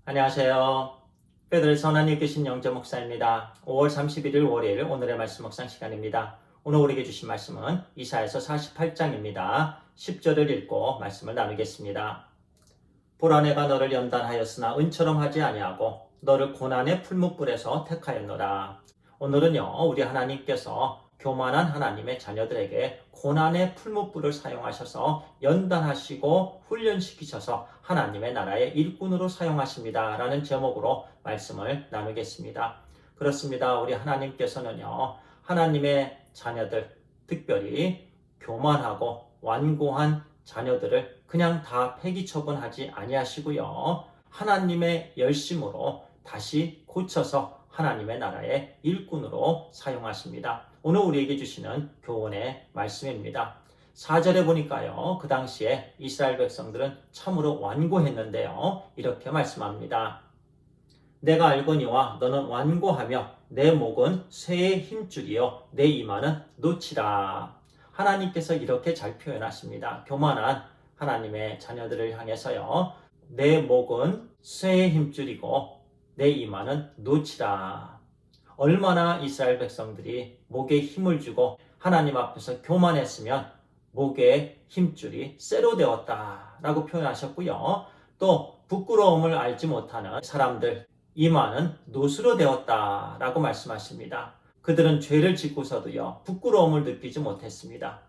안녕하세요. 베드로에서 하나님 계신 영재 목사입니다. 5월 31일 월요일 오늘의 말씀 묵상 시간입니다. 오늘 우리에게 주신 말씀은 이사야서 48장입니다. 10절을 읽고 말씀을 나누겠습니다. 보라 내가 너를 연단하였으나 은처럼 하지 아니하고 너를 고난의 풀무불에서 택하였노라. 오늘은요 우리 하나님께서 교만한 하나님의 자녀들에게 고난의 풀무불을 사용하셔서 연단하시고 훈련시키셔서 하나님의 나라의 일꾼으로 사용하십니다 라는 제목으로 말씀을 나누겠습니다. 그렇습니다. 우리 하나님께서는요 하나님의 자녀들, 특별히 교만하고 완고한 자녀들을 그냥 다 폐기 처분하지 아니하시고요. 하나님의 열심으로 다시 고쳐서 하나님의 나라의 일꾼으로 사용하십니다. 오늘 우리에게 주시는 교훈의 말씀입니다. 4절에 보니까요. 그 당시에 이스라엘 백성들은 참으로 완고했는데요. 이렇게 말씀합니다. 내가 알거니와 너는 완고하며 내 목은 쇠의 힘줄이요 내 이마는 노치라. 하나님께서 이렇게 잘 표현하십니다. 교만한 하나님의 자녀들을 향해서요. 내 목은 쇠의 힘줄이고 내 이마는 노치라. 얼마나 이스라엘 백성들이 목에 힘을 주고 하나님 앞에서 교만했으면 목의 힘줄이 쇠로 되었다라고 표현하셨고요. 또 부끄러움을 알지 못하는 사람들 이마는 노수로 되었다라고 말씀하십니다. 그들은 죄를 짓고서도요 부끄러움을 느끼지 못했습니다.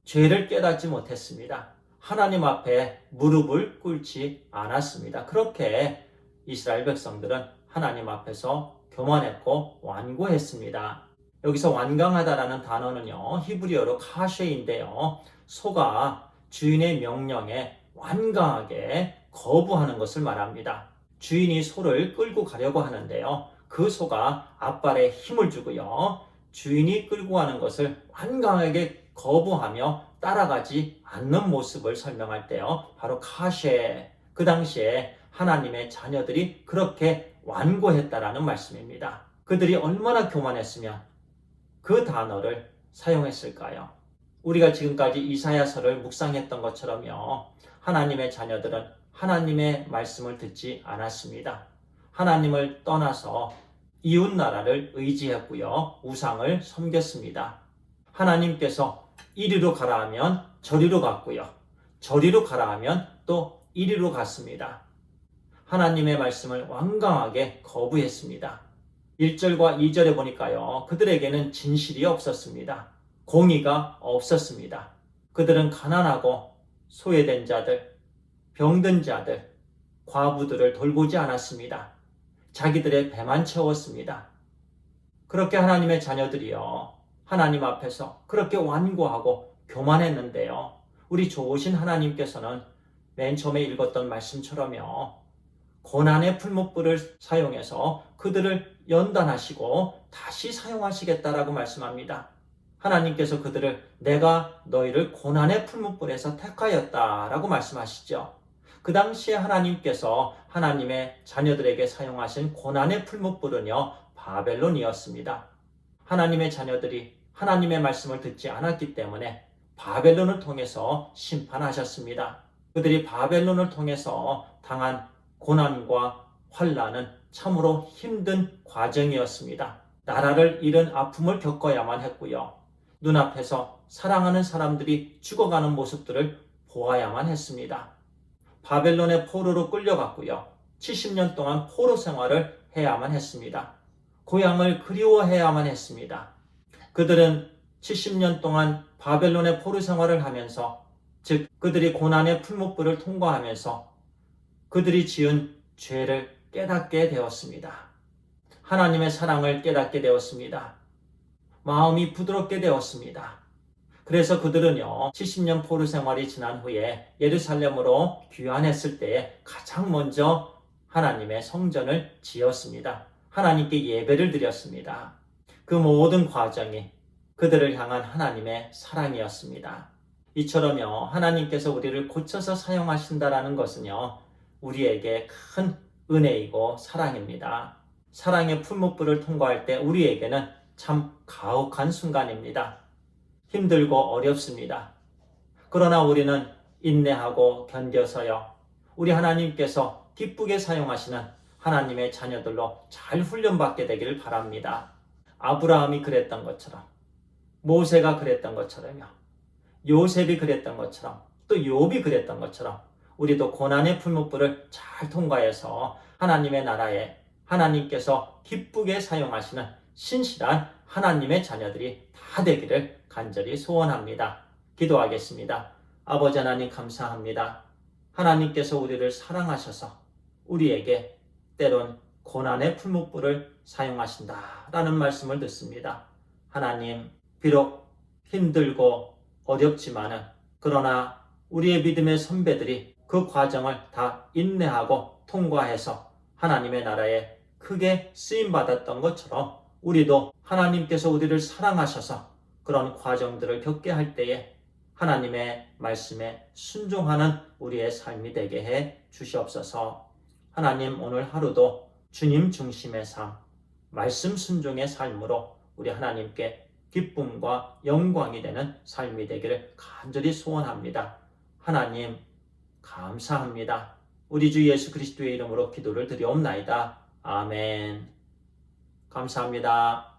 죄를 깨닫지 못했습니다. 하나님 앞에 무릎을 꿇지 않았습니다. 그렇게 이스라엘 백성들은 하나님 앞에서 교만했고 완고했습니다. 여기서 완강하다라는 단어는요 히브리어로 카쉐인데요 소가 주인의 명령에 완강하게 거부하는 것을 말합니다. 주인이 소를 끌고 가려고 하는데요 그 소가 앞발에 힘을 주고요 주인이 끌고 가는 것을 완강하게 거부하며 따라가지 않는 모습을 설명할 때요 바로 카쉐, 그 당시에 하나님의 자녀들이 그렇게 완고했다라는 말씀입니다. 그들이 얼마나 교만했으면 그 단어를 사용했을까요? 우리가 지금까지 이사야서를 묵상했던 것처럼요 하나님의 자녀들은 하나님의 말씀을 듣지 않았습니다. 하나님을 떠나서 이웃 나라를 의지했고요 우상을 섬겼습니다. 하나님께서 이리로 가라 하면 저리로 갔고요 저리로 가라 하면 또 이리로 갔습니다. 하나님의 말씀을 완강하게 거부했습니다. 1절과 2절에 보니까요 그들에게는 진실이 없었습니다. 공의가 없었습니다. 그들은 가난하고 소외된 자들, 병든 자들, 과부들을 돌보지 않았습니다. 자기들의 배만 채웠습니다. 그렇게 하나님의 자녀들이요 하나님 앞에서 그렇게 완고하고 교만했는데요 우리 좋으신 하나님께서는 맨 처음에 읽었던 말씀처럼요 고난의 풀무불을 사용해서 그들을 연단하시고 다시 사용하시겠다라고 말씀합니다. 하나님께서 그들을 내가 너희를 고난의 풀무불에서 택하였다라고 말씀하시죠. 그 당시에 하나님께서 하나님의 자녀들에게 사용하신 고난의 풀무불은요 바벨론이었습니다. 하나님의 자녀들이 하나님의 말씀을 듣지 않았기 때문에 바벨론을 통해서 심판하셨습니다. 그들이 바벨론을 통해서 당한 고난과 환난은 참으로 힘든 과정이었습니다. 나라를 잃은 아픔을 겪어야만 했고요. 눈앞에서 사랑하는 사람들이 죽어가는 모습들을 보아야만 했습니다. 바벨론의 포로로 끌려갔고요. 70년 동안 포로 생활을 해야만 했습니다. 고향을 그리워해야만 했습니다. 그들은 70년 동안 바벨론의 포로 생활을 하면서 즉 그들이 고난의 풀무불을 통과하면서 그들이 지은 죄를 깨닫게 되었습니다. 하나님의 사랑을 깨닫게 되었습니다. 마음이 부드럽게 되었습니다. 그래서 그들은요 70년 포로 생활이 지난 후에 예루살렘으로 귀환했을 때에 가장 먼저 하나님의 성전을 지었습니다. 하나님께 예배를 드렸습니다. 그 모든 과정이 그들을 향한 하나님의 사랑이었습니다. 이처럼요 하나님께서 우리를 고쳐서 사용하신다라는 것은요 우리에게 큰 은혜이고 사랑입니다. 사랑의 풀무불을 통과할 때 우리에게는 참 가혹한 순간입니다. 힘들고 어렵습니다. 그러나 우리는 인내하고 견뎌서요 우리 하나님께서 기쁘게 사용하시는 하나님의 자녀들로 잘 훈련받게 되기를 바랍니다. 아브라함이 그랬던 것처럼, 모세가 그랬던 것처럼요, 요셉이 그랬던 것처럼, 또 욥이 그랬던 것처럼 우리도 고난의 풀무불을 잘 통과해서 하나님의 나라에 하나님께서 기쁘게 사용하시는 신실한 하나님의 자녀들이 다 되기를 간절히 소원합니다. 기도하겠습니다. 아버지 하나님 감사합니다. 하나님께서 우리를 사랑하셔서 우리에게 때론 고난의 풀무불을 사용하신다라는 말씀을 듣습니다. 하나님, 비록 힘들고 어렵지만은 그러나 우리의 믿음의 선배들이 그 과정을 다 인내하고 통과해서 하나님의 나라에 크게 쓰임받았던 것처럼 우리도 하나님께서 우리를 사랑하셔서 그런 과정들을 겪게 할 때에 하나님의 말씀에 순종하는 우리의 삶이 되게 해 주시옵소서. 하나님, 오늘 하루도 주님 중심의 삶, 말씀 순종의 삶으로 우리 하나님께 기쁨과 영광이 되는 삶이 되기를 간절히 소원합니다. 하나님, 감사합니다. 우리 주 예수 그리스도의 이름으로 기도를 드리옵나이다. 아멘. 감사합니다.